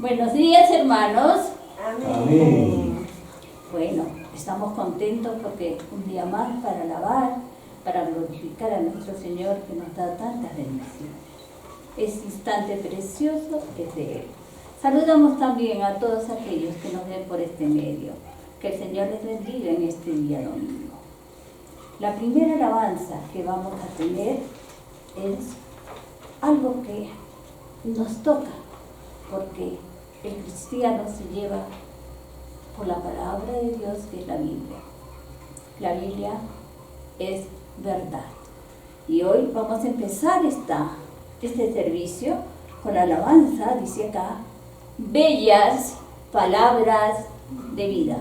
Buenos días, hermanos. Amén. Bueno, estamos contentos porque un día más para alabar, para glorificar a nuestro Señor que nos da tantas bendiciones. Este instante precioso es de Él. Saludamos también a todos aquellos que nos ven por este medio. Que el Señor les bendiga en este día domingo. La primera alabanza que vamos a tener es algo que nos toca, porque el cristiano se lleva por la palabra de Dios, que es la Biblia. La Biblia es verdad. Y hoy vamos a empezar este servicio con la alabanza, dice acá, bellas palabras de vida.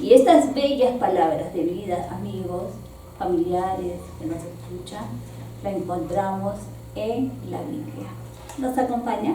Y estas bellas palabras de vida, amigos, familiares que nos escuchan, la encontramos en la Biblia. ¿Nos acompaña?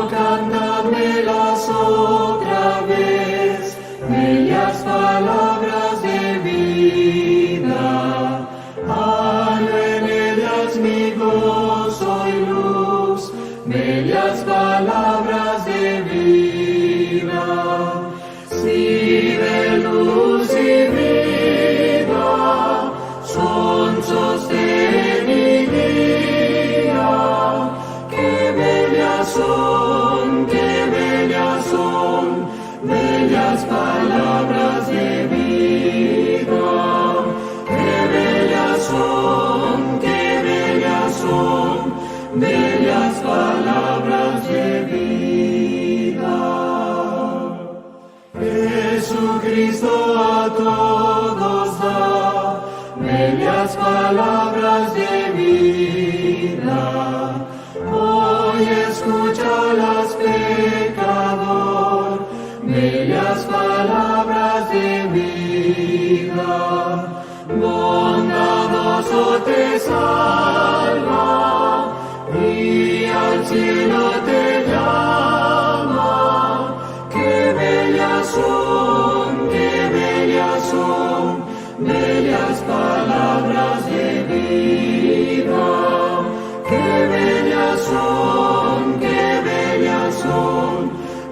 Cántamelas otra vez, bellas palabras de vida. Hallo en ellas mi gozo y luz, bellas palabras de vida. Si de luz y vida son sostén y guía, qué bellas son, bellas palabras de vida. Qué bellas son, bellas palabras de vida. Jesucristo a todos da bellas palabras de vida. Hoy escúchalas, pecador, bellas palabras de vida. Bondadoso te salva y al cielo te llama. Qué bellas son, bellas palabras de vida. Qué bellas son,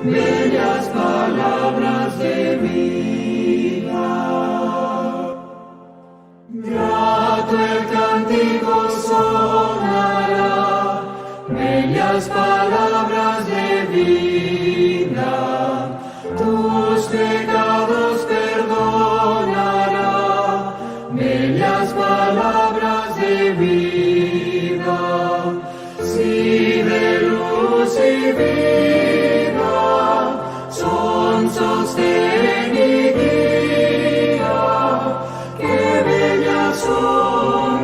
bellas palabras de vida. Grato el cántico sonará, bellas palabras de vida. Tus pecados perdonará, bellas palabras de vida. Si de luz y vida son sostén y guía, qué bellas son,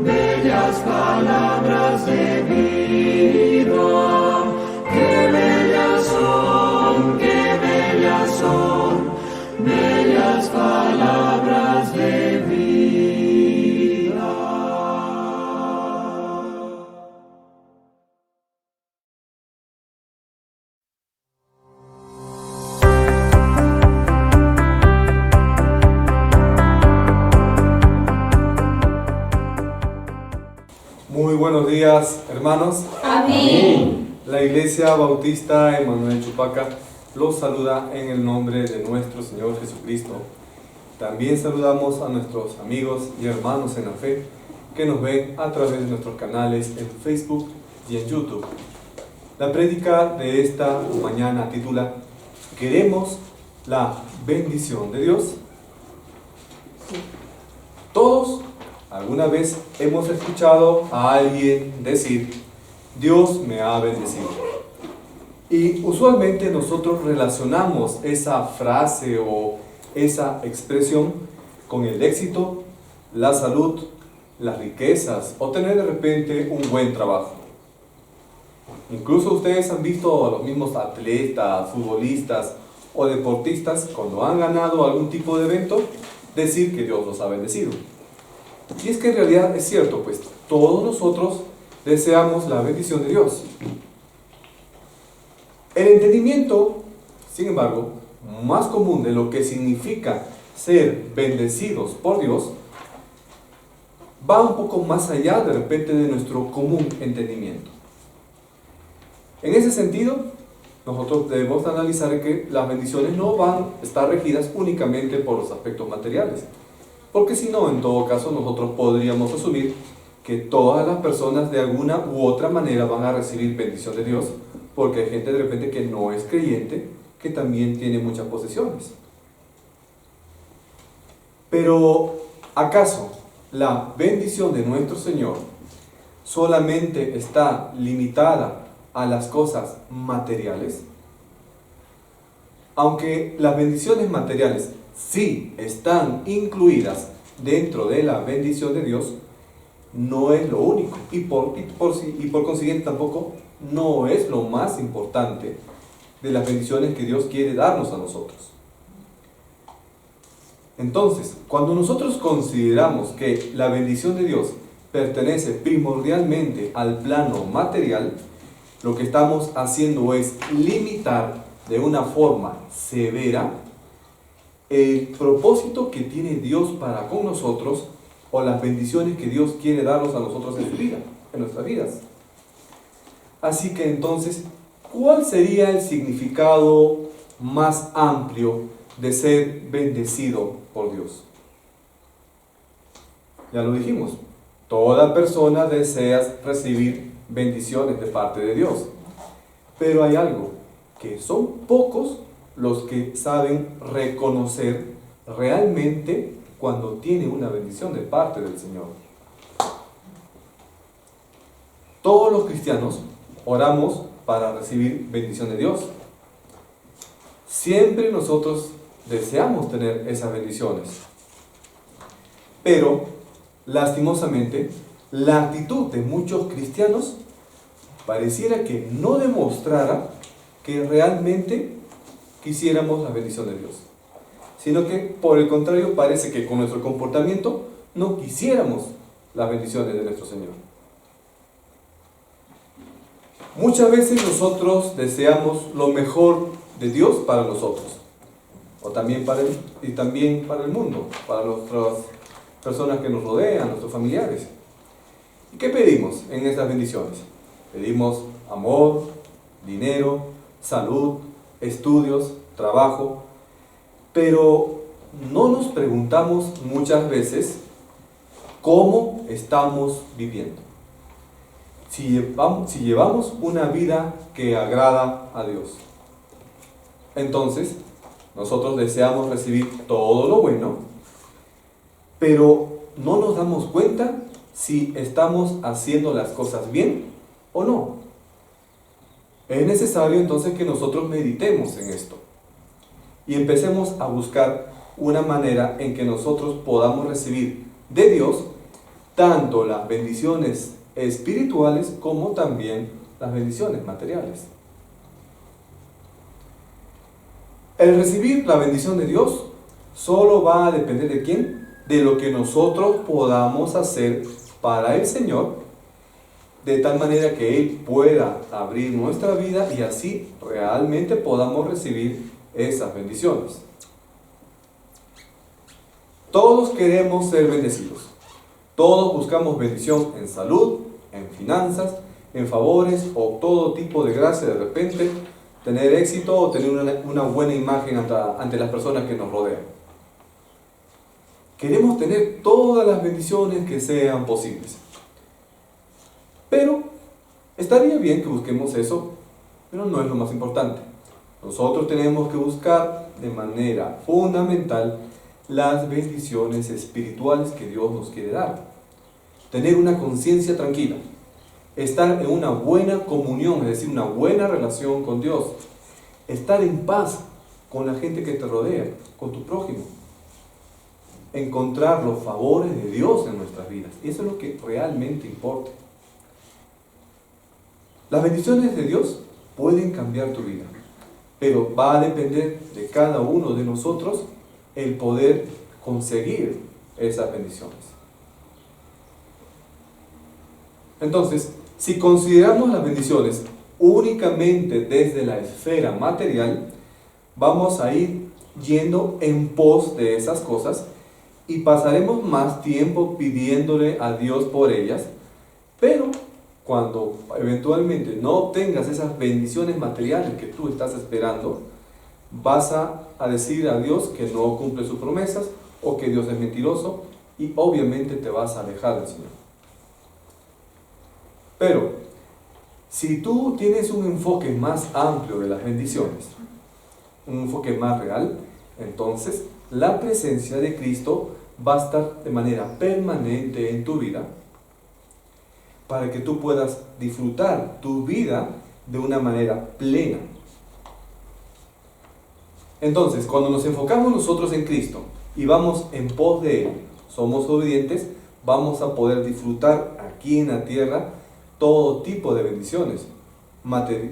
bellas palabras de vida. Qué bellas son, bellas palabras de vida. Muy buenos días, hermanos. Amén. La Iglesia Bautista Emanuel Chupaca los saluda en el nombre de nuestro Señor Jesucristo. También saludamos a nuestros amigos y hermanos en la fe que nos ven a través de nuestros canales en Facebook y en YouTube. La prédica de esta mañana titula ¿Queremos la bendición de Dios? Todos alguna vez hemos escuchado a alguien decir Dios me ha bendecido. Y usualmente nosotros relacionamos esa frase o esa expresión con el éxito, la salud, las riquezas o tener de repente un buen trabajo. Incluso ustedes han visto a los mismos atletas, futbolistas o deportistas, cuando han ganado algún tipo de evento, decir que Dios los ha bendecido. Y es que en realidad es cierto, pues todos nosotros deseamos la bendición de Dios. El entendimiento, sin embargo, más común de lo que significa ser bendecidos por Dios, va un poco más allá de repente de nuestro común entendimiento. En ese sentido, nosotros debemos analizar que las bendiciones no van a estar regidas únicamente por los aspectos materiales, porque si no, en todo caso, nosotros podríamos asumir que todas las personas de alguna u otra manera van a recibir bendición de Dios, porque hay gente de repente que no es creyente, que también tiene muchas posesiones. Pero, ¿acaso la bendición de nuestro Señor solamente está limitada a las cosas materiales? Aunque las bendiciones materiales sí están incluidas dentro de la bendición de Dios, no es lo único y por consiguiente tampoco no es lo más importante de las bendiciones que Dios quiere darnos a nosotros. Entonces, cuando nosotros consideramos que la bendición de Dios pertenece primordialmente al plano material, lo que estamos haciendo es limitar de una forma severa el propósito que tiene Dios para con nosotros o las bendiciones que Dios quiere darnos a nosotros en su vida, en nuestras vidas. Así que entonces, ¿cuál sería el significado más amplio de ser bendecido por Dios? Ya lo dijimos, toda persona desea recibir bendiciones de parte de Dios, pero hay algo, que son pocos los que saben reconocer realmente cuando tienen una bendición de parte del Señor. Todos los cristianos oramos para recibir bendición de Dios. Siempre nosotros deseamos tener esas bendiciones. Pero, lastimosamente, la actitud de muchos cristianos pareciera que no demostrara que realmente quisiéramos la bendición de Dios, sino que por el contrario parece que con nuestro comportamiento no quisiéramos las bendiciones de nuestro Señor. Muchas veces nosotros deseamos lo mejor de Dios para nosotros, o también para el mundo, para nuestras personas que nos rodean, nuestros familiares. ¿Y qué pedimos en estas bendiciones? Pedimos amor, dinero, salud, estudios, trabajo, pero no nos preguntamos muchas veces cómo estamos viviendo. Si llevamos una vida que agrada a Dios. Entonces, nosotros deseamos recibir todo lo bueno, pero no nos damos cuenta si estamos haciendo las cosas bien o no. Es necesario entonces que nosotros meditemos en esto y empecemos a buscar una manera en que nosotros podamos recibir de Dios tanto las bendiciones espirituales como también las bendiciones materiales. El recibir la bendición de Dios solo va a depender ¿de quién? De lo que nosotros podamos hacer para el Señor, de tal manera que Él pueda abrir nuestra vida y así realmente podamos recibir esas bendiciones. Todos queremos ser bendecidos. Todos buscamos bendición en salud, en finanzas, en favores o todo tipo de gracia de repente, tener éxito o tener una buena imagen ante las personas que nos rodean. Queremos tener todas las bendiciones que sean posibles. Pero estaría bien que busquemos eso, pero no es lo más importante. Nosotros tenemos que buscar de manera fundamental las bendiciones espirituales que Dios nos quiere dar. Tener una conciencia tranquila, estar en una buena comunión, es decir, una buena relación con Dios, estar en paz con la gente que te rodea, con tu prójimo, encontrar los favores de Dios en nuestras vidas. Eso es lo que realmente importa. Las bendiciones de Dios pueden cambiar tu vida, pero va a depender de cada uno de nosotros el poder conseguir esas bendiciones. Entonces, si consideramos las bendiciones únicamente desde la esfera material, vamos a ir yendo en pos de esas cosas y pasaremos más tiempo pidiéndole a Dios por ellas, pero cuando eventualmente no obtengas esas bendiciones materiales que tú estás esperando, vas a decir a Dios que no cumple sus promesas o que Dios es mentiroso y obviamente te vas a alejar del Señor. Pero si tú tienes un enfoque más amplio de las bendiciones, un enfoque más real, entonces la presencia de Cristo va a estar de manera permanente en tu vida para que tú puedas disfrutar tu vida de una manera plena. Entonces, cuando nos enfocamos nosotros en Cristo y vamos en pos de Él, somos obedientes, vamos a poder disfrutar aquí en la tierra todo tipo de bendiciones,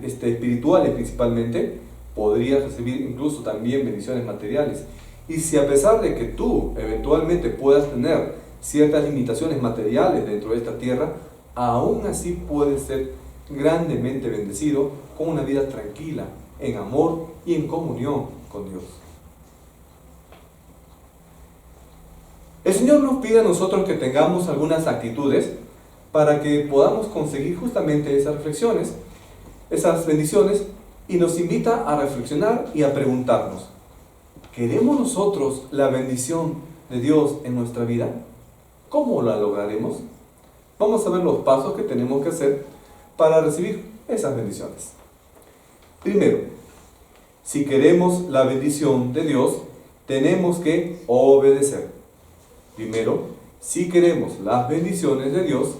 espirituales principalmente. Podrías recibir incluso también bendiciones materiales. Y si a pesar de que tú eventualmente puedas tener ciertas limitaciones materiales dentro de esta tierra, aún así puedes ser grandemente bendecido con una vida tranquila, en amor y en comunión con Dios. El Señor nos pide a nosotros que tengamos algunas actitudes para que podamos conseguir justamente esas reflexiones, esas bendiciones, y nos invita a reflexionar y a preguntarnos: ¿queremos nosotros la bendición de Dios en nuestra vida? ¿Cómo la lograremos? Vamos a ver los pasos que tenemos que hacer para recibir esas bendiciones. Primero, si queremos la bendición de Dios, tenemos que obedecer. Primero, si queremos las bendiciones de Dios,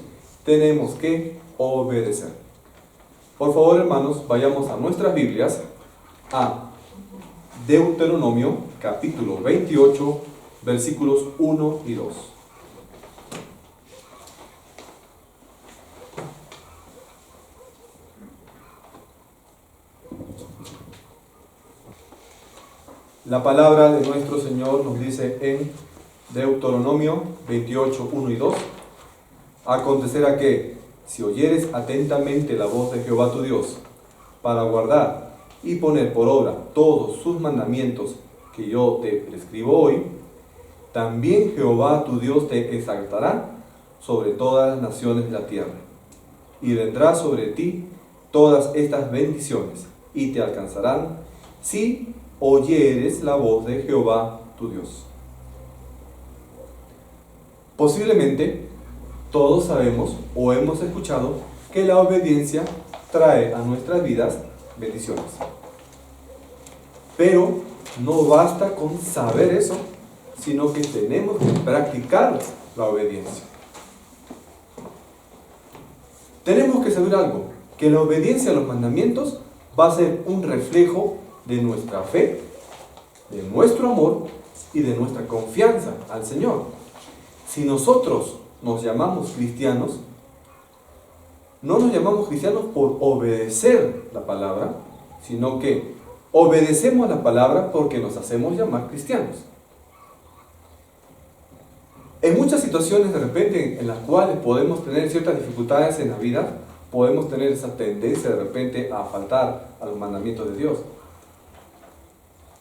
tenemos que obedecer. Por favor, hermanos, vayamos a nuestras Biblias, a Deuteronomio, capítulo 28, versículos 1 y 2. La palabra de nuestro Señor nos dice en Deuteronomio 28, 1 y 2: acontecerá que, si oyeres atentamente la voz de Jehová tu Dios, para guardar y poner por obra todos sus mandamientos que yo te prescribo hoy, también Jehová tu Dios te exaltará sobre todas las naciones de la tierra, y vendrá sobre ti todas estas bendiciones, y te alcanzarán si oyeres la voz de Jehová tu Dios. Posiblemente todos sabemos o hemos escuchado que la obediencia trae a nuestras vidas bendiciones. Pero no basta con saber eso, sino que tenemos que practicar la obediencia. Tenemos que saber algo, que la obediencia a los mandamientos va a ser un reflejo de nuestra fe, de nuestro amor y de nuestra confianza al Señor. Si nosotros nos llamamos cristianos, no nos llamamos cristianos por obedecer la palabra, sino que obedecemos la palabra porque nos hacemos llamar cristianos. En muchas situaciones de repente en las cuales podemos tener ciertas dificultades en la vida, podemos tener esa tendencia de repente a faltar a los mandamientos de Dios.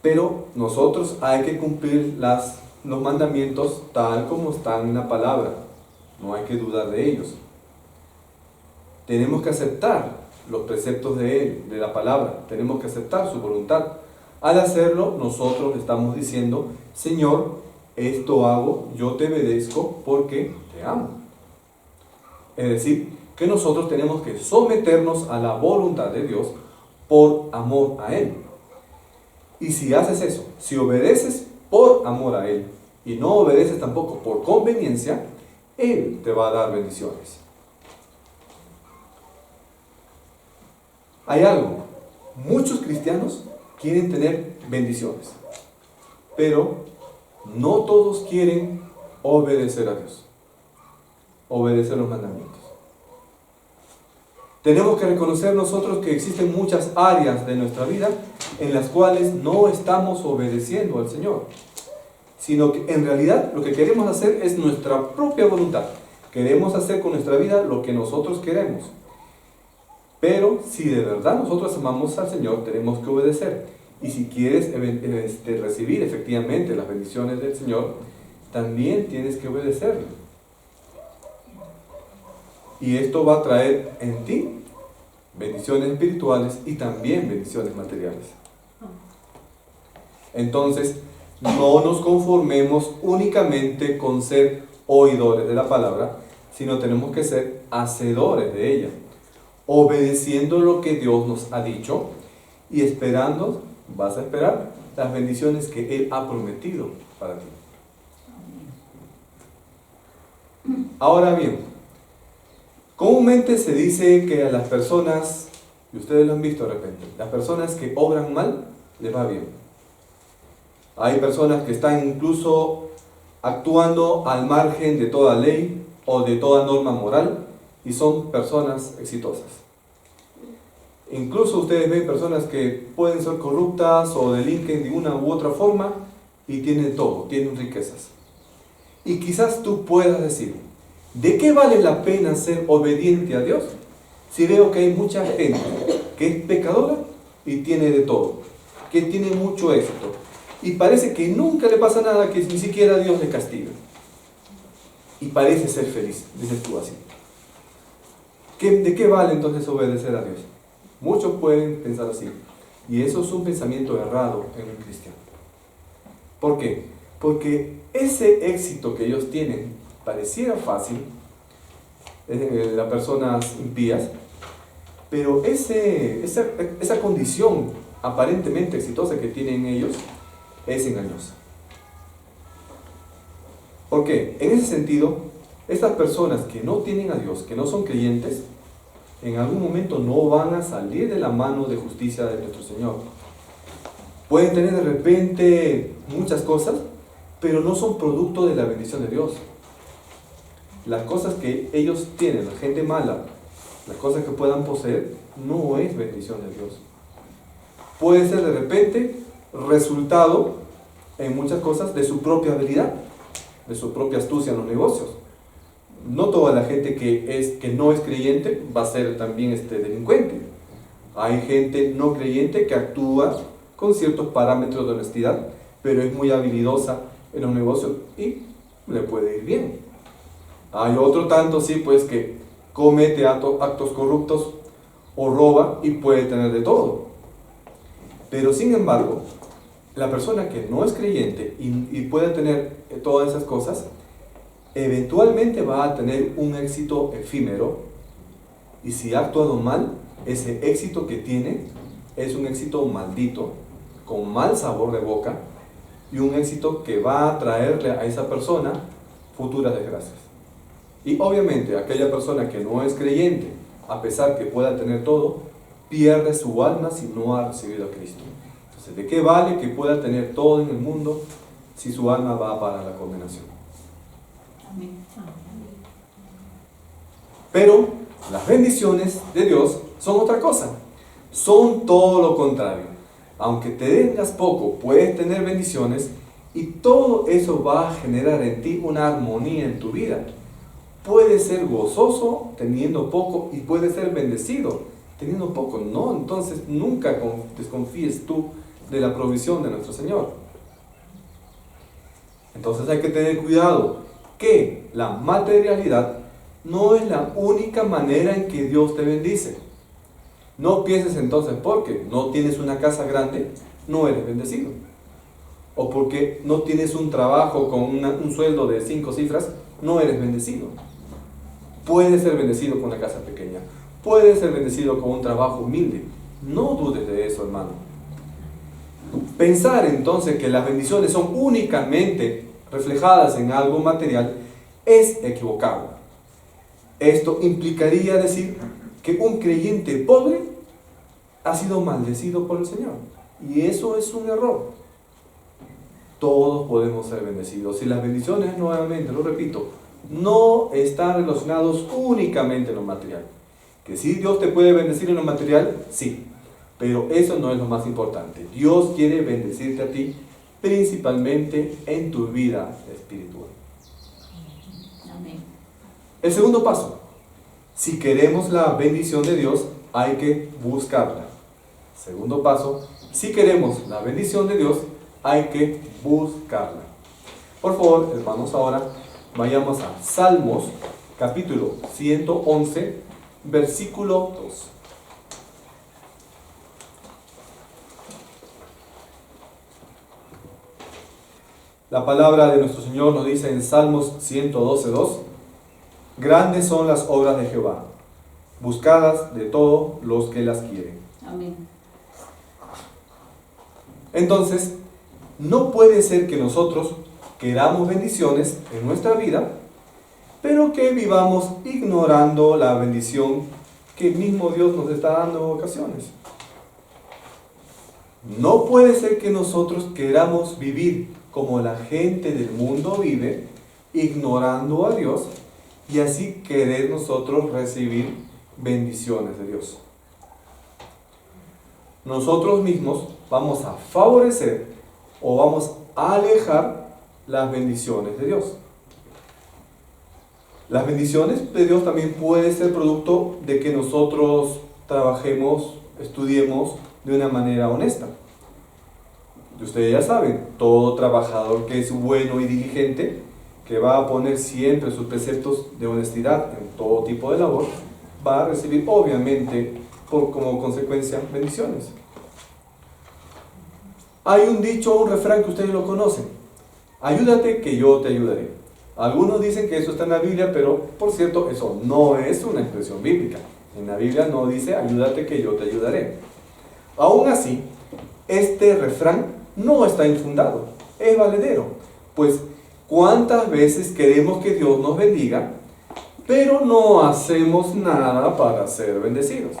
Pero nosotros hay que cumplir los mandamientos tal como están en la palabra. No hay que dudar de ellos. Tenemos que aceptar los preceptos de Él, de la palabra. Tenemos que aceptar su voluntad. Al hacerlo, nosotros le estamos diciendo: Señor, esto hago, yo te obedezco porque te amo. Es decir, que nosotros tenemos que someternos a la voluntad de Dios por amor a Él. Y si haces eso, si obedeces por amor a Él y no obedeces tampoco por conveniencia, Él te va a dar bendiciones. Hay algo, muchos cristianos quieren tener bendiciones, pero no todos quieren obedecer a Dios, obedecer los mandamientos. Tenemos que reconocer nosotros que existen muchas áreas de nuestra vida en las cuales no estamos obedeciendo al Señor, sino que en realidad lo que queremos hacer es nuestra propia voluntad. Queremos hacer con nuestra vida lo que nosotros queremos. Pero si de verdad nosotros amamos al Señor, tenemos que obedecer. Y si quieres recibir efectivamente las bendiciones del Señor, también tienes que obedecerle. Y esto va a traer en ti bendiciones espirituales y también bendiciones materiales. Entonces, no nos conformemos únicamente con ser oidores de la palabra, sino tenemos que ser hacedores de ella, obedeciendo lo que Dios nos ha dicho y esperando, vas a esperar las bendiciones que Él ha prometido para ti. Ahora bien, comúnmente se dice que a las personas, y ustedes lo han visto de repente, las personas que obran mal, les va bien. Hay personas que están incluso actuando al margen de toda ley o de toda norma moral y son personas exitosas. Incluso ustedes ven personas que pueden ser corruptas o delinquen de una u otra forma y tienen todo, tienen riquezas. Y quizás tú puedas decir, ¿de qué vale la pena ser obediente a Dios si veo que hay mucha gente que es pecadora y tiene de todo, que tiene mucho éxito y parece que nunca le pasa nada, que ni siquiera Dios le castiga y parece ser feliz? Dices tú así. ¿De qué vale entonces obedecer a Dios? Muchos pueden pensar así, y eso es un pensamiento errado en un cristiano. ¿Por qué? Porque ese éxito que ellos tienen pareciera fácil, las personas impías, pero esa condición aparentemente exitosa que tienen ellos es engañosa. ¿Por qué? En ese sentido, estas personas que no tienen a Dios, que no son creyentes, en algún momento no van a salir de la mano de justicia de nuestro Señor. Pueden tener de repente muchas cosas, pero no son producto de la bendición de Dios. Las cosas que ellos tienen, la gente mala, las cosas que puedan poseer, no es bendición de Dios. Puede ser de repente resultado en muchas cosas de su propia habilidad, de su propia astucia en los negocios. No toda la gente que no es creyente va a ser también delincuente. Hay gente no creyente que actúa con ciertos parámetros de honestidad, pero es muy habilidosa en los negocios y le puede ir bien. Hay otro tanto, sí, pues que comete actos corruptos o roba y puede tener de todo. Pero sin embargo, la persona que no es creyente y puede tener todas esas cosas, eventualmente va a tener un éxito efímero, y si ha actuado mal, ese éxito que tiene es un éxito maldito, con mal sabor de boca, y un éxito que va a traerle a esa persona futuras desgracias. Y obviamente aquella persona que no es creyente, a pesar que pueda tener todo, pierde su alma si no ha recibido a Cristo. Entonces, ¿de qué vale que pueda tener todo en el mundo si su alma va para la condenación? Pero las bendiciones de Dios son otra cosa, son todo lo contrario. Aunque te tengas poco, puedes tener bendiciones y todo eso va a generar en ti una armonía en tu vida. Puedes ser gozoso teniendo poco y puedes ser bendecido teniendo poco. No, entonces nunca desconfíes tú de la provisión de nuestro Señor. Entonces hay que tener cuidado que la materialidad no es la única manera en que Dios te bendice. No pienses entonces porque no tienes una casa grande, no eres bendecido. O porque no tienes un trabajo con un sueldo de 5 cifras, no eres bendecido. Puedes ser bendecido con una casa pequeña. Puedes ser bendecido con un trabajo humilde. No dudes de eso, hermano. Pensar entonces que las bendiciones son únicamente reflejadas en algo material es equivocado. Esto implicaría decir que un creyente pobre ha sido maldecido por el Señor, y eso es un error. Todos podemos ser bendecidos, y las bendiciones, nuevamente lo repito, no están relacionados únicamente en lo material. Que sí, Dios te puede bendecir en lo material, sí, pero eso no es lo más importante. Dios quiere bendecirte a ti, principalmente en tu vida espiritual. Amén. El segundo paso, si queremos la bendición de Dios, hay que buscarla. Segundo paso, si queremos la bendición de Dios, hay que buscarla. Por favor, hermanos, ahora vayamos a Salmos, capítulo 111, versículo 2. La palabra de nuestro Señor nos dice en Salmos 112:2: grandes son las obras de Jehová, buscadas de todos los que las quieren. Amén. Entonces, no puede ser que nosotros queramos bendiciones en nuestra vida, pero que vivamos ignorando la bendición que el mismo Dios nos está dando en ocasiones. No puede ser que nosotros queramos vivir como la gente del mundo vive, ignorando a Dios, y así querer nosotros recibir bendiciones de Dios. Nosotros mismos vamos a favorecer o vamos a alejar las bendiciones de Dios. Las bendiciones de Dios también pueden ser producto de que nosotros trabajemos, estudiemos de una manera honesta. Y ustedes ya saben, todo trabajador que es bueno y diligente, que va a poner siempre sus preceptos de honestidad en todo tipo de labor, va a recibir obviamente como consecuencia bendiciones. Hay un dicho, un refrán que ustedes lo conocen: ayúdate que yo te ayudaré. Algunos dicen que eso está en la Biblia, pero por cierto, eso no es una expresión bíblica. En la Biblia no dice ayúdate que yo te ayudaré. Aún así, este refrán no está infundado, es valedero. Pues, ¿cuántas veces queremos que Dios nos bendiga, pero no hacemos nada para ser bendecidos?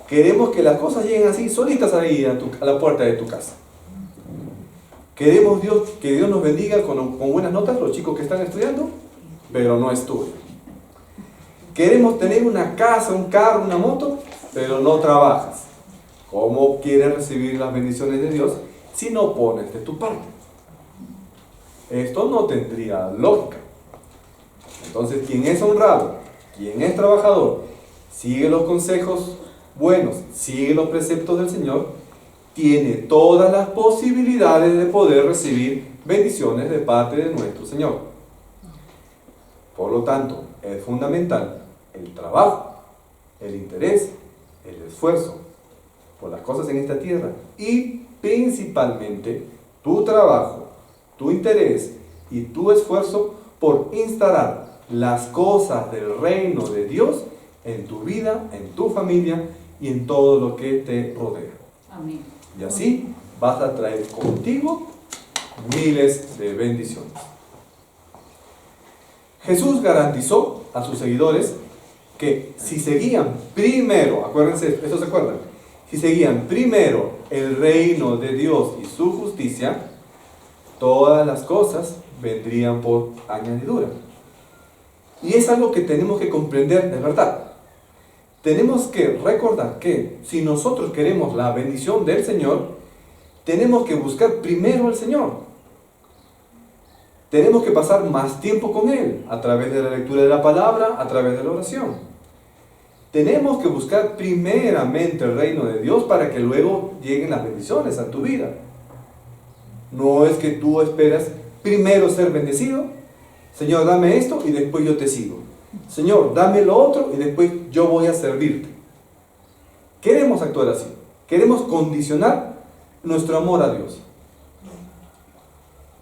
Queremos que las cosas lleguen así, solitas ahí a la puerta de tu casa. Queremos que Dios nos bendiga con buenas notas, los chicos que están estudiando, pero no estudian. Queremos tener una casa, un carro, una moto, pero no trabajas. ¿Cómo quieres recibir las bendiciones de Dios si no pones de tu parte? Esto no tendría lógica. Entonces, quien es honrado, quien es trabajador, sigue los consejos buenos, sigue los preceptos del Señor, tiene todas las posibilidades de poder recibir bendiciones de parte de nuestro Señor. Por lo tanto, es fundamental el trabajo, el interés, el esfuerzo por las cosas en esta tierra y principalmente tu trabajo, tu interés y tu esfuerzo por instalar las cosas del reino de Dios en tu vida, en tu familia y en todo lo que te rodea. Amén. Y así vas a traer contigo miles de bendiciones. Jesús garantizó a sus seguidores que si seguían primero, acuérdense, ¿eso se acuerdan? Si seguían primero el reino de Dios y su justicia, todas las cosas vendrían por añadidura. Y es algo que tenemos que comprender de verdad. Tenemos que recordar que si nosotros queremos la bendición del Señor, tenemos que buscar primero al Señor. Tenemos que pasar más tiempo con Él, a través de la lectura de la palabra, a través de la oración. Tenemos que buscar primeramente el reino de Dios para que luego lleguen las bendiciones a tu vida. No es que tú esperas primero ser bendecido. Señor, dame esto y después yo te sigo. Señor, dame lo otro y después yo voy a servirte. Queremos actuar así. Queremos condicionar nuestro amor a Dios.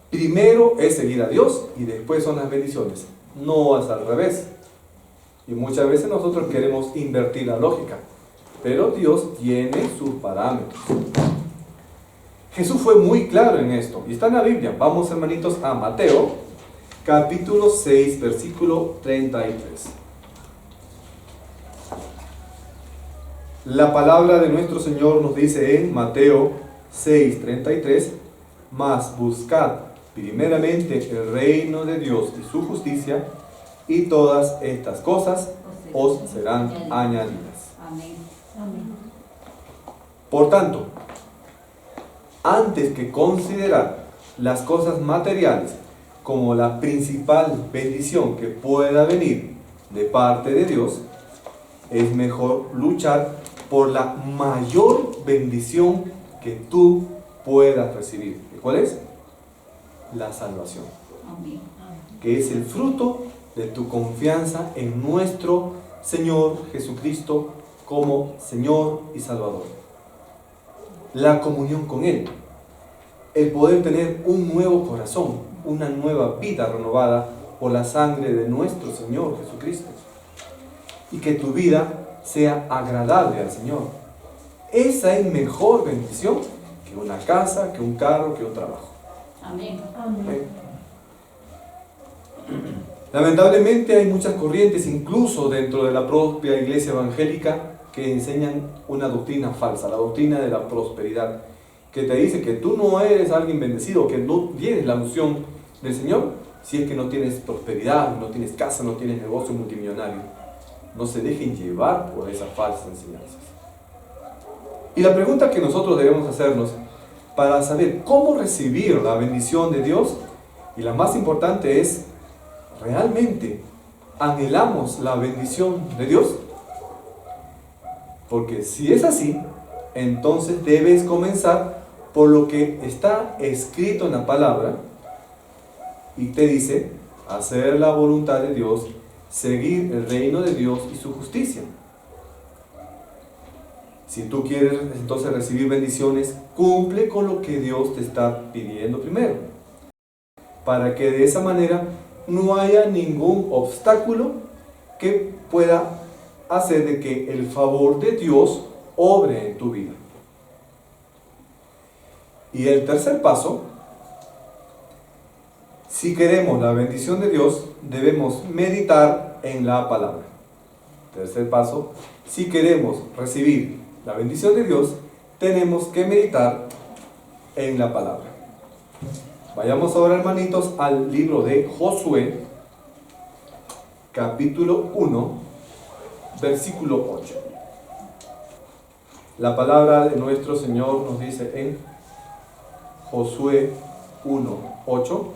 Primero es seguir a Dios y después son las bendiciones. No es al revés. Y muchas veces nosotros queremos invertir la lógica, pero Dios tiene sus parámetros. Jesús fue muy claro en esto y está en la Biblia. Vamos, hermanitos, a Mateo, capítulo 6, versículo 33. La palabra de nuestro Señor nos dice en Mateo 6, 33: mas buscad primeramente el reino de Dios y su justicia, y todas estas cosas os serán añadidas. Amén. Por tanto, antes que considerar las cosas materiales como la principal bendición que pueda venir de parte de Dios, es mejor luchar por la mayor bendición que tú puedas recibir. ¿Y cuál es? La salvación, Amén. que es el fruto de tu confianza en nuestro Señor Jesucristo como Señor y Salvador. La comunión con Él, el poder tener un nuevo corazón, una nueva vida renovada por la sangre de nuestro Señor Jesucristo, y que tu vida sea agradable al Señor. Esa es mejor bendición que una casa, que un carro, que un trabajo. Amén. Lamentablemente hay muchas corrientes, incluso dentro de la propia iglesia evangélica, que enseñan una doctrina falsa, la doctrina de la prosperidad, que te dice que tú no eres alguien bendecido, que no tienes la unción del Señor, si es que no tienes prosperidad, no tienes casa, no tienes negocio multimillonario. No se dejen llevar por esas falsas enseñanzas. Y la pregunta que nosotros debemos hacernos para saber cómo recibir la bendición de Dios, y la más importante es, ¿realmente anhelamos la bendición de Dios? Porque si es así, entonces debes comenzar por lo que está escrito en la palabra y te dice, hacer la voluntad de Dios, seguir el reino de Dios y su justicia. Si tú quieres entonces recibir bendiciones, cumple con lo que Dios te está pidiendo primero, para que de esa manera no haya ningún obstáculo que pueda hacer de que el favor de Dios obre en tu vida. Y el tercer paso, si queremos la bendición de Dios, debemos meditar en la palabra. Tercer paso, si queremos recibir la bendición de Dios, tenemos que meditar en la palabra. Vayamos ahora, hermanitos, al libro de Josué, capítulo 1, versículo 8. La palabra de nuestro Señor nos dice en Josué 1, 8: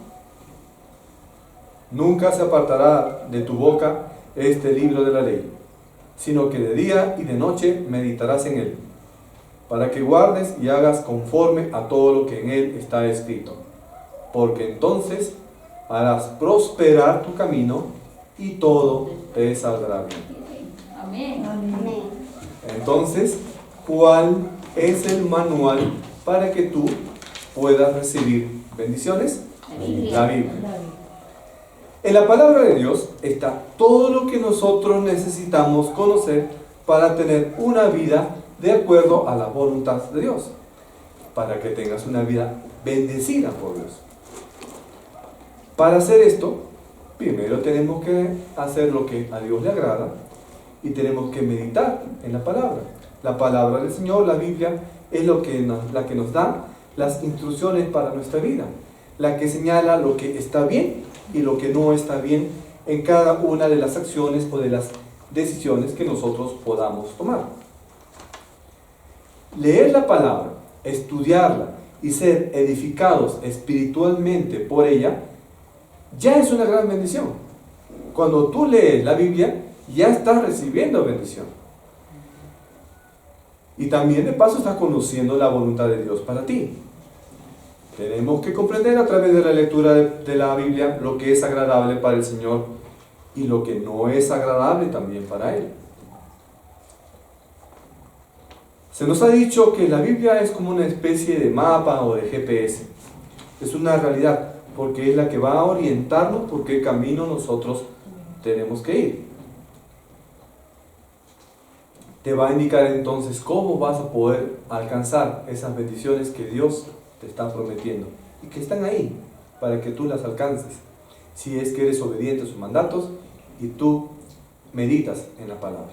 nunca se apartará de tu boca este libro de la ley, sino que de día y de noche meditarás en él, para que guardes y hagas conforme a todo lo que en él está escrito, porque entonces harás prosperar tu camino y todo te saldrá bien. Amén. Amén. Entonces, ¿cuál es el manual para que tú puedas recibir bendiciones? La Biblia. En la palabra de Dios está todo lo que nosotros necesitamos conocer para tener una vida de acuerdo a la voluntad de Dios, para que tengas una vida bendecida por Dios. Para hacer esto, primero tenemos que hacer lo que a Dios le agrada y tenemos que meditar en la palabra. La palabra del Señor, la Biblia, es la que nos da las instrucciones para nuestra vida, la que señala lo que está bien y lo que no está bien en cada una de las acciones o de las decisiones que nosotros podamos tomar. Leer la palabra, estudiarla y ser edificados espiritualmente por ella, ya es una gran bendición. Cuando tú lees la Biblia, ya estás recibiendo bendición. Y también de paso estás conociendo la voluntad de Dios para ti. Tenemos que comprender a través de la lectura de la Biblia lo que es agradable para el Señor y lo que no es agradable también para Él. Se nos ha dicho que la Biblia es como una especie de mapa o de GPS. Es una realidad, porque es la que va a orientarnos por qué camino nosotros tenemos que ir. Te va a indicar entonces cómo vas a poder alcanzar esas bendiciones que Dios te está prometiendo y que están ahí para que tú las alcances, si es que eres obediente a sus mandatos y tú meditas en la palabra.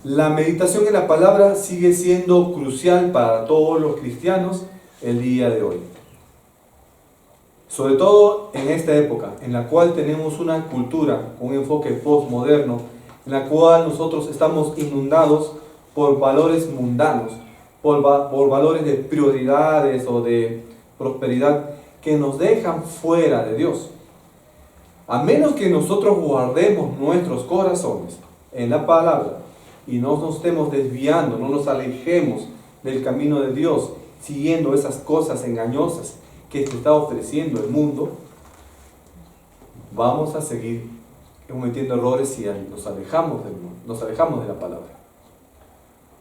La meditación en la palabra sigue siendo crucial para todos los cristianos el día de hoy. Sobre todo en esta época, en la cual tenemos una cultura, un enfoque postmoderno, en la cual nosotros estamos inundados por valores mundanos, por valores de prioridades o de prosperidad que nos dejan fuera de Dios. A menos que nosotros guardemos nuestros corazones en la palabra y no nos estemos desviando, no nos alejemos del camino de Dios, siguiendo esas cosas engañosas que te está ofreciendo el mundo, vamos a seguir cometiendo errores si nos alejamos del mundo, nos alejamos de la palabra.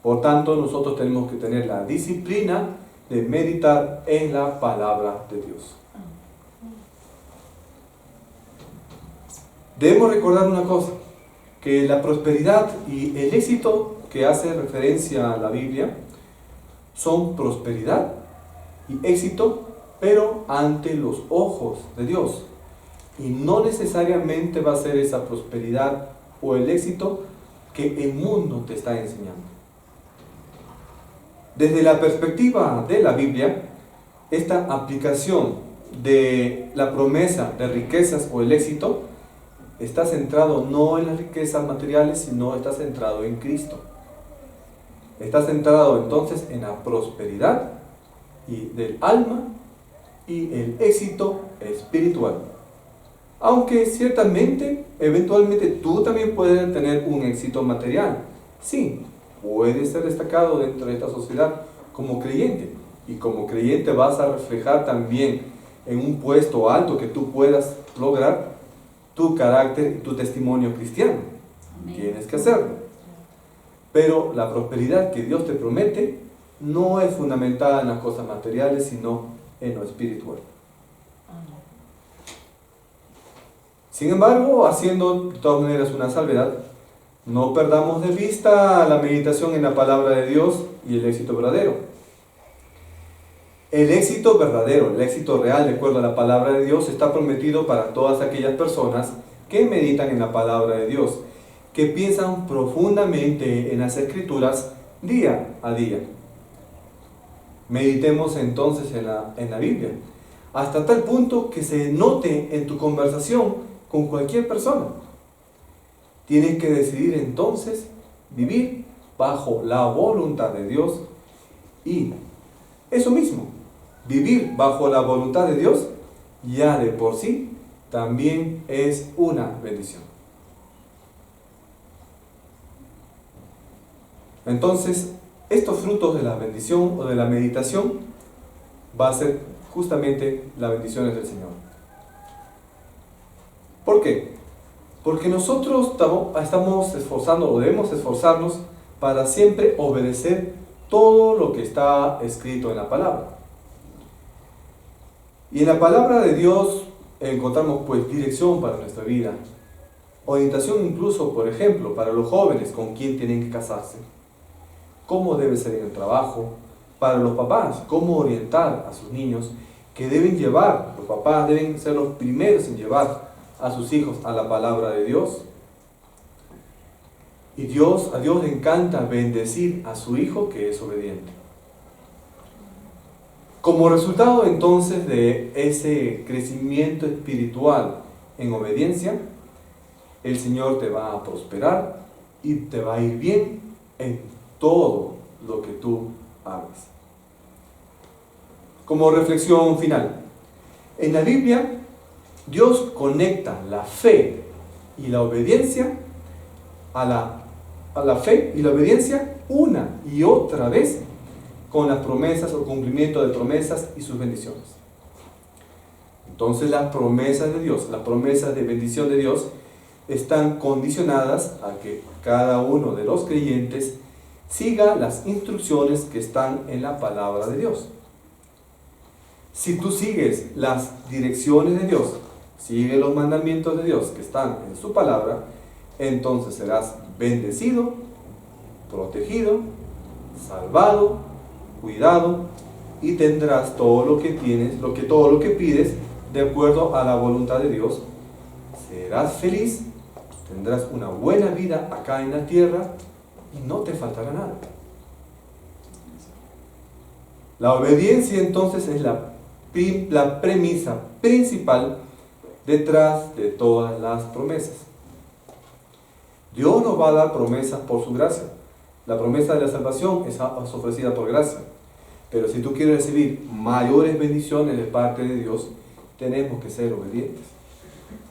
Por tanto, nosotros tenemos que tener la disciplina de meditar en la palabra de Dios. Debemos recordar una cosa, que la prosperidad y el éxito que hace referencia a la Biblia son prosperidad y éxito, pero ante los ojos de Dios. Y no necesariamente va a ser esa prosperidad o el éxito que el mundo te está enseñando. Desde la perspectiva de la Biblia, esta aplicación de la promesa de riquezas o el éxito está centrado no en las riquezas materiales, sino está centrado en Cristo. Está centrado entonces en la prosperidad del alma y el éxito espiritual. Aunque ciertamente, eventualmente tú también puedes tener un éxito material. Sí, puedes ser destacado dentro de esta sociedad como creyente. Y como creyente vas a reflejar también en un puesto alto que tú puedas lograr tu carácter y tu testimonio cristiano. Amén. Tienes que hacerlo. Pero la prosperidad que Dios te promete no es fundamentada en las cosas materiales, sino en lo espiritual. Sin embargo, haciendo de todas maneras una salvedad, no perdamos de vista la meditación en la palabra de Dios y el éxito verdadero. El éxito verdadero, el éxito real, de acuerdo a la palabra de Dios, está prometido para todas aquellas personas que meditan en la palabra de Dios, que piensan profundamente en las Escrituras día a día. Meditemos entonces en la Biblia, hasta tal punto que se note en tu conversación con cualquier persona. Tienes que decidir entonces vivir bajo la voluntad de Dios y eso mismo, vivir bajo la voluntad de Dios ya de por sí también es una bendición. Entonces, estos frutos de la bendición o de la meditación va a ser justamente las bendiciones del Señor. ¿Por qué? Porque nosotros estamos esforzando o debemos esforzarnos para siempre obedecer todo lo que está escrito en la palabra. Y en la palabra de Dios encontramos pues dirección para nuestra vida, orientación incluso, por ejemplo, para los jóvenes con quién tienen que casarse, cómo debe ser en el trabajo, para los papás, cómo orientar a sus niños, que deben llevar, los papás deben ser los primeros en llevar a sus hijos a la palabra de Dios. Y a Dios le encanta bendecir a su hijo que es obediente. Como resultado entonces de ese crecimiento espiritual en obediencia, el Señor te va a prosperar y te va a ir bien en todo lo que tú hagas. Como reflexión final, en la Biblia Dios conecta la fe y la obediencia a la fe y la obediencia una y otra vez con las promesas o cumplimiento de promesas y sus bendiciones. Entonces las promesas de Dios, las promesas de bendición de Dios están condicionadas a que cada uno de los creyentes siga las instrucciones que están en la palabra de Dios. Si tú sigues las direcciones de Dios, sigue los mandamientos de Dios que están en su palabra, entonces serás bendecido, protegido, salvado, cuidado y tendrás todo lo que tienes, todo lo que pides de acuerdo a la voluntad de Dios. Serás feliz, tendrás una buena vida acá en la tierra y no te faltará nada. La obediencia entonces es la la premisa principal detrás de todas las promesas. Dios nos va a dar promesas por su gracia. La promesa de la salvación es ofrecida por gracia. Pero si tú quieres recibir mayores bendiciones de parte de Dios, tenemos que ser obedientes.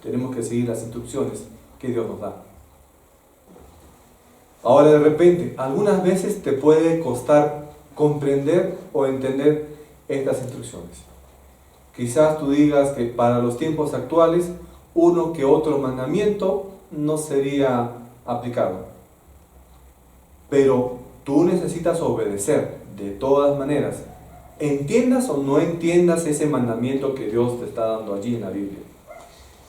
Tenemos que seguir las instrucciones que Dios nos da. Ahora de repente, algunas veces te puede costar comprender o entender estas instrucciones. Quizás tú digas que para los tiempos actuales, uno que otro mandamiento no sería aplicado. Pero tú necesitas obedecer de todas maneras. Entiendas o no entiendas ese mandamiento que Dios te está dando allí en la Biblia.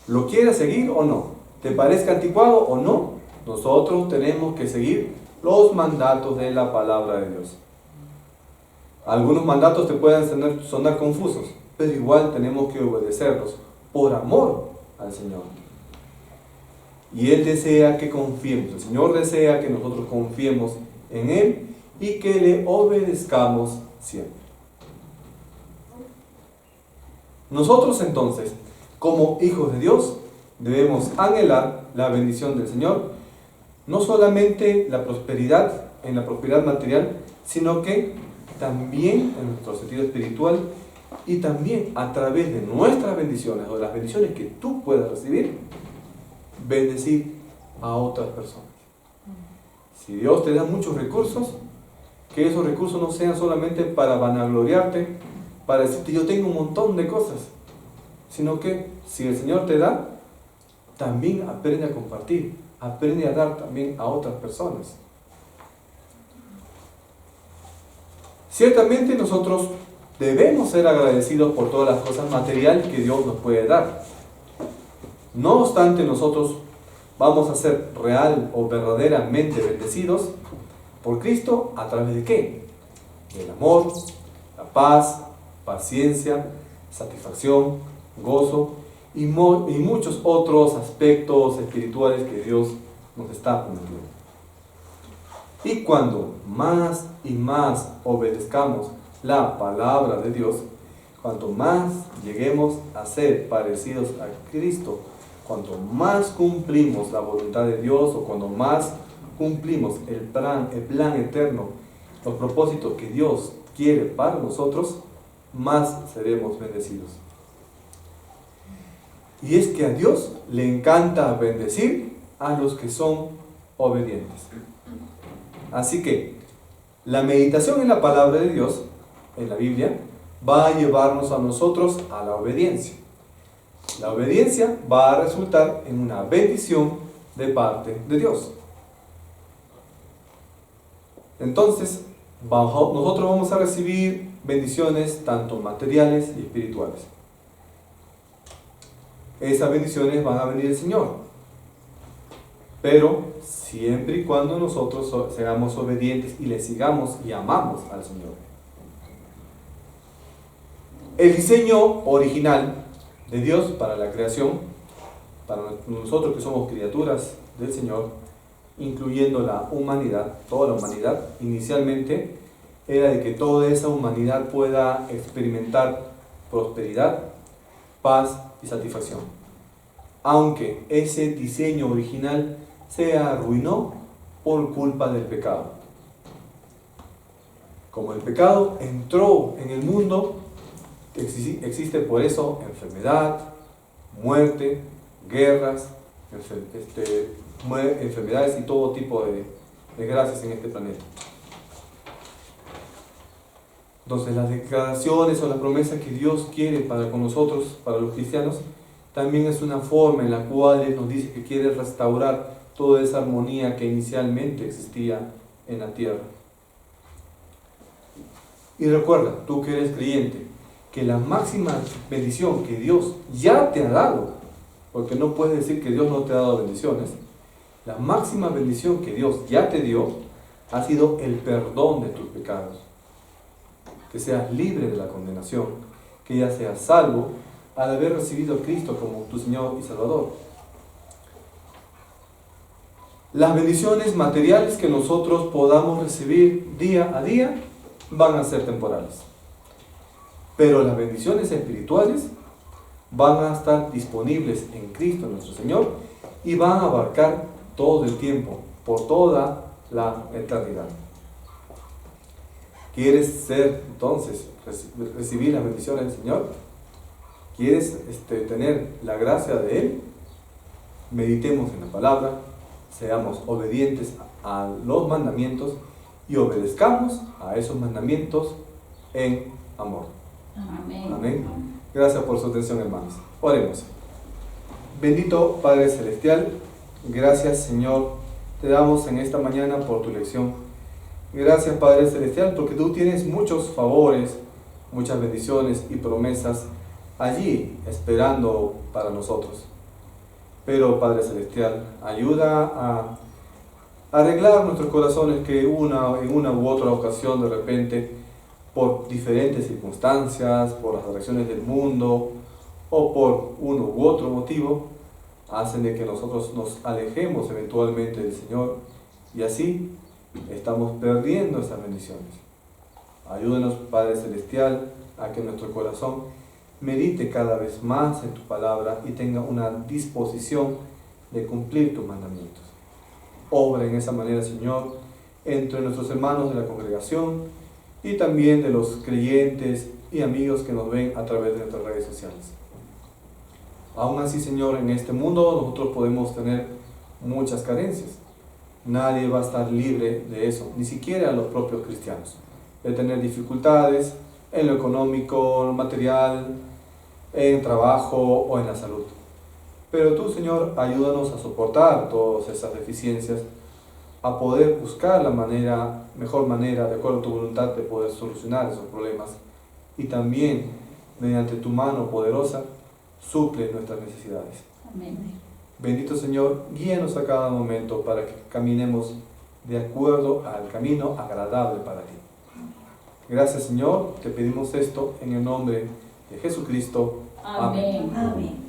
¿Lo quieres seguir o no? ¿Te parezca anticuado o no? Nosotros tenemos que seguir los mandatos de la palabra de Dios. Algunos mandatos te pueden sonar confusos, pero igual tenemos que obedecerlos por amor al Señor. Y Él desea que confiemos, el Señor desea que nosotros confiemos en Él y que le obedezcamos siempre. Nosotros entonces, como hijos de Dios, debemos anhelar la bendición del Señor, no solamente la prosperidad, en la prosperidad material, sino que también en nuestro sentido espiritual y también a través de nuestras bendiciones o de las bendiciones que tú puedas recibir, bendecir a otras personas. Si Dios te da muchos recursos, que esos recursos no sean solamente para vanagloriarte, para decirte yo tengo un montón de cosas, sino que si el Señor te da, también aprende a compartir, aprende a dar también a otras personas. Ciertamente nosotros debemos ser agradecidos por todas las cosas materiales que Dios nos puede dar. No obstante, nosotros vamos a ser real o verdaderamente bendecidos por Cristo a través de ¿qué? Del amor, la paz, paciencia, satisfacción, gozo y muchos otros aspectos espirituales que Dios nos está prometiendo. Y cuando más y más obedezcamos la palabra de Dios, cuanto más lleguemos a ser parecidos a Cristo, cuanto más cumplimos la voluntad de Dios o cuando más cumplimos el plan eterno, los propósitos que Dios quiere para nosotros, más seremos bendecidos. Y es que a Dios le encanta bendecir a los que son obedientes. Así que la meditación en la palabra de Dios, en la Biblia, va a llevarnos a nosotros a la obediencia. La obediencia va a resultar en una bendición de parte de Dios. Entonces, nosotros vamos a recibir bendiciones tanto materiales y espirituales. Esas bendiciones van a venir del Señor, pero siempre y cuando nosotros seamos obedientes y le sigamos y amamos al Señor. El diseño original de Dios para la creación, para nosotros que somos criaturas del Señor, incluyendo la humanidad, toda la humanidad, inicialmente era de que toda esa humanidad pueda experimentar prosperidad, paz y satisfacción. Aunque ese diseño original se arruinó por culpa del pecado. Como el pecado entró en el mundo, existe por eso enfermedad, muerte, guerras, enfermedades y todo tipo de desgracias en este planeta. Entonces las declaraciones o las promesas que Dios quiere para con nosotros, para los cristianos, también es una forma en la cual Él nos dice que quiere restaurar toda esa armonía que inicialmente existía en la tierra. Y recuerda, tú que eres creyente, que la máxima bendición que Dios ya te ha dado, porque no puedes decir que Dios no te ha dado bendiciones, la máxima bendición que Dios ya te dio ha sido el perdón de tus pecados. Que seas libre de la condenación, que ya seas salvo al haber recibido a Cristo como tu Señor y Salvador. Las bendiciones materiales que nosotros podamos recibir día a día van a ser temporales. Pero las bendiciones espirituales van a estar disponibles en Cristo nuestro Señor y van a abarcar todo el tiempo, por toda la eternidad. ¿Quieres ser entonces, recibir las bendiciones del Señor? ¿Quieres tener la gracia de Él? Meditemos en la palabra, seamos obedientes a los mandamientos y obedezcamos a esos mandamientos en amor. Amén. Amén. Gracias por su atención, hermanos. Oremos. Bendito Padre Celestial, gracias, Señor, te damos en esta mañana por tu lección. Gracias, Padre Celestial, porque tú tienes muchos favores, muchas bendiciones y promesas allí esperando para nosotros. Pero, Padre Celestial, ayuda a arreglar nuestros corazones que en una u otra ocasión, de repente, por diferentes circunstancias, por las reacciones del mundo o por uno u otro motivo, hacen de que nosotros nos alejemos eventualmente del Señor y así estamos perdiendo esas bendiciones. Ayúdanos, Padre Celestial, a que nuestro corazón medite cada vez más en tu palabra y tenga una disposición de cumplir tus mandamientos. Obra en esa manera, Señor, entre nuestros hermanos de la congregación y también de los creyentes y amigos que nos ven a través de nuestras redes sociales. Aún así, Señor, en este mundo nosotros podemos tener muchas carencias. Nadie va a estar libre de eso, ni siquiera los propios cristianos, de tener dificultades en lo económico, en lo material, en trabajo o en la salud. Pero tú, Señor, ayúdanos a soportar todas esas deficiencias, a poder buscar la mejor manera, de acuerdo a tu voluntad, de poder solucionar esos problemas. Y también, mediante tu mano poderosa, suple nuestras necesidades. Amén. Bendito Señor, guíanos a cada momento para que caminemos de acuerdo al camino agradable para ti. Gracias, Señor, te pedimos esto en el nombre de Jesucristo. Amén. Amén. Amén.